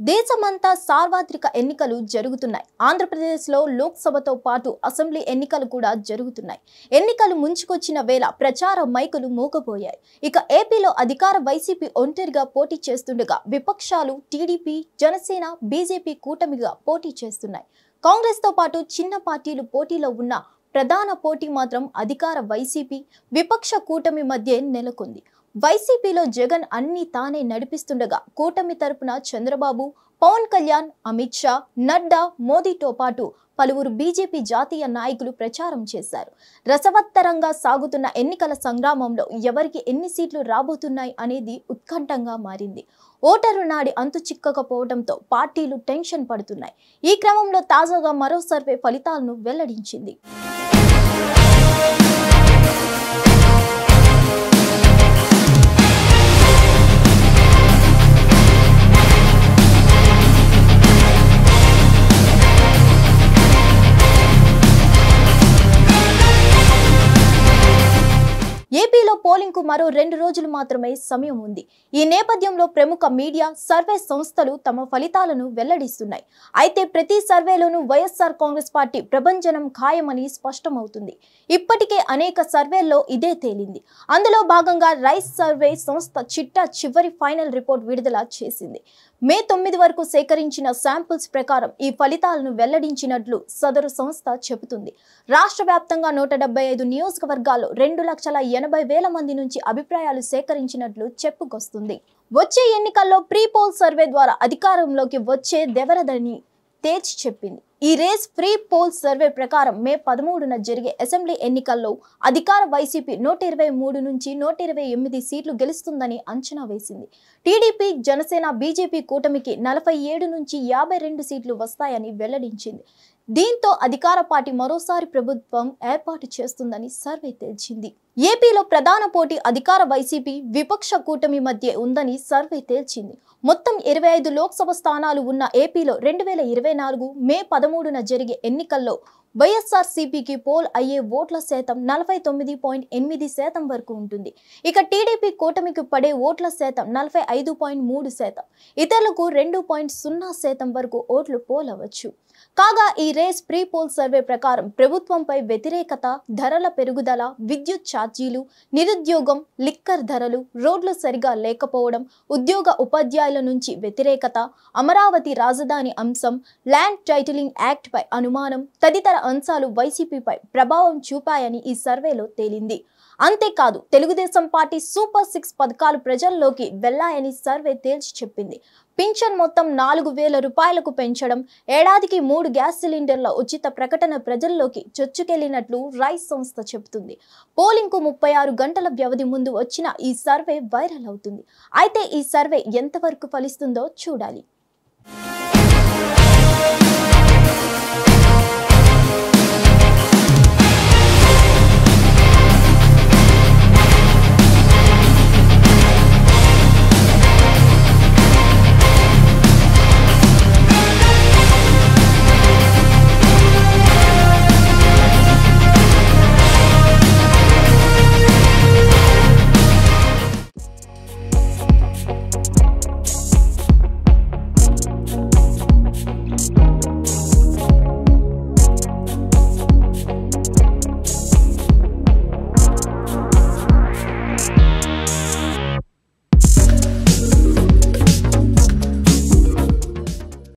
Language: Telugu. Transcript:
దేశమంతా సార్వత్రిక ఎన్నికలు జరుగుతున్నాయి. ఆంధ్రప్రదేశ్లో లోక్సభతో పాటు అసెంబ్లీ ఎన్నికలు కూడా జరుగుతున్నాయి. ఎన్నికలు ముంచుకొచ్చిన వేళ ప్రచార మైకులు మోగబోయాయి. ఇక ఏపీలో అధికార వైసీపీ ఒంటరిగా పోటీ చేస్తుండగా విపక్షాలు టీడీపీ, జనసేన, బీజేపీ కూటమిగా పోటీ చేస్తున్నాయి. కాంగ్రెస్తో పాటు చిన్న పార్టీలు పోటీలో ఉన్న ప్రధాన పోటీ మాత్రం అధికార వైసీపీ, విపక్ష కూటమి మధ్య నెలకొంది. వైసీపీలో జగన్ అన్ని తానే నడిపిస్తుండగా కూటమి తరపున చంద్రబాబు, పవన్ కళ్యాణ్, అమిత్ షా, నడ్డా, మోదీతో పాటు పలువురు బీజేపీ జాతీయ నాయకులు ప్రచారం చేశారు. రసవత్తరంగా సాగుతున్న ఎన్నికల సంగ్రామంలో ఎవరికి ఎన్ని సీట్లు రాబోతున్నాయి అనేది ఉత్కంఠంగా మారింది. ఓటరు నాడి అంతు చిక్కకపోవడంతో పార్టీలు టెన్షన్ పడుతున్నాయి. ఈ క్రమంలో తాజాగా మరో సర్వే ఫలితాలను వెల్లడించింది. ఏపీలో పోలింగ్ కు మరో 2 రోజులు మాత్రమే సమయం ఉంది. ఈ నేపథ్యంలో ప్రముఖ మీడియా, సర్వే సంస్థలు తమ ఫలితాలను వెల్లడిస్తున్నాయి. అయితే ప్రతి సర్వేలోనూ వైఎస్ఆర్ కాంగ్రెస్ పార్టీ ప్రభంజనం ఖాయమని స్పష్టమవుతుంది. ఇప్పటికే అనేక సర్వేల్లో ఇదే తేలింది. అందులో భాగంగా రైస్ సర్వే సంస్థ చిట్టా చివరి ఫైనల్ రిపోర్ట్ విడుదల చేసింది. మే 9 వరకు సేకరించిన శాంపిల్స్ ప్రకారం ఈ ఫలితాలను వెల్లడించినట్లు సదరు సంస్థ చెబుతుంది. రాష్ట్ర వ్యాప్తంగా 175 నియోజకవర్గాల్లో 2,80,000 మంది నుంచి అభిప్రాయాలు సేకరించినట్లు చెప్పుకొస్తుంది. వచ్చే ఎన్నికల్లో ప్రీ పోల్ సర్వే ద్వారా అధికారంలోకి వచ్చే దెవరదని తేల్చి చెప్పింది. ఈ రేస్ ప్రీ పోల్ సర్వే ప్రకారం మే 13న జరిగే అసెంబ్లీ ఎన్నికల్లో అధికార వైసీపీ 123 నుంచి 128 సీట్లు గెలుస్తుందని అంచనా వేసింది. టీడీపీ, జనసేన, బీజేపీ కూటమికి 47 నుంచి 52 సీట్లు వస్తాయని వెల్లడించింది. దీంతో అధికార పార్టీ మరోసారి ప్రభుత్వం ఏర్పాటు చేస్తుందని సర్వే తేల్చింది. ఏపీలో ప్రధాన పోటీ అధికార వైసీపీ, విపక్ష కూటమి మధ్య ఉందని సర్వే తేల్చింది. మొత్తం 25 లోక్సభ స్థానాలు ఉన్న ఏపీలో 2024 మే 13న జరిగే ఎన్నికల్లో వైఎస్ఆర్సీపీకి పోల్ అయ్యే ఓట్ల శాతం 49.8% వరకు ఉంటుంది. ఇక టీడీపీ కూటమికి పడే ఓట్ల శాతం 45.3%, ఇతరులకు 2.0% వరకు ఓట్లు పోల్ అవ్వచ్చు. కాగా ఈ రేస్ ప్రీ పోల్ సర్వే ప్రకారం ప్రభుత్వంపై వ్యతిరేకత, ధరల పెరుగుదల, విద్యుత్ ఛార్జీలు, నిరుద్యోగం, లిక్కర్ ధరలు, రోడ్లు సరిగా లేకపోవడం, ఉద్యోగ ఉపాధ్యాయుల నుంచి వ్యతిరేకత, అమరావతి రాజధాని అంశం, ల్యాండ్ టైటిలింగ్ యాక్ట్ పై అనుమానం తదితర అంశాలు వైసీపీపై ప్రభావం చూపాయని ఈ సర్వేలో తేలింది. అంతేకాదు తెలుగుదేశం పార్టీ సూపర్ 6 పథకాలు ప్రజల్లోకి వెళ్లాయని సర్వే తేల్చి చెప్పింది. పింఛన్ మొత్తం 4,000 రూపాయలకు పెంచడం, ఏడాదికి 3 గ్యాస్ సిలిండర్ల ఉచిత ప్రకటన ప్రజల్లోకి చొచ్చుకెళ్లినట్లు రైస్ సంస్థ చెబుతుంది. పోలింగ్ కు 36 గంటల వ్యవధి ముందు వచ్చిన ఈ సర్వే వైరల్ అవుతుంది. అయితే ఈ సర్వే ఎంతవరకు ఫలిస్తుందో చూడాలి.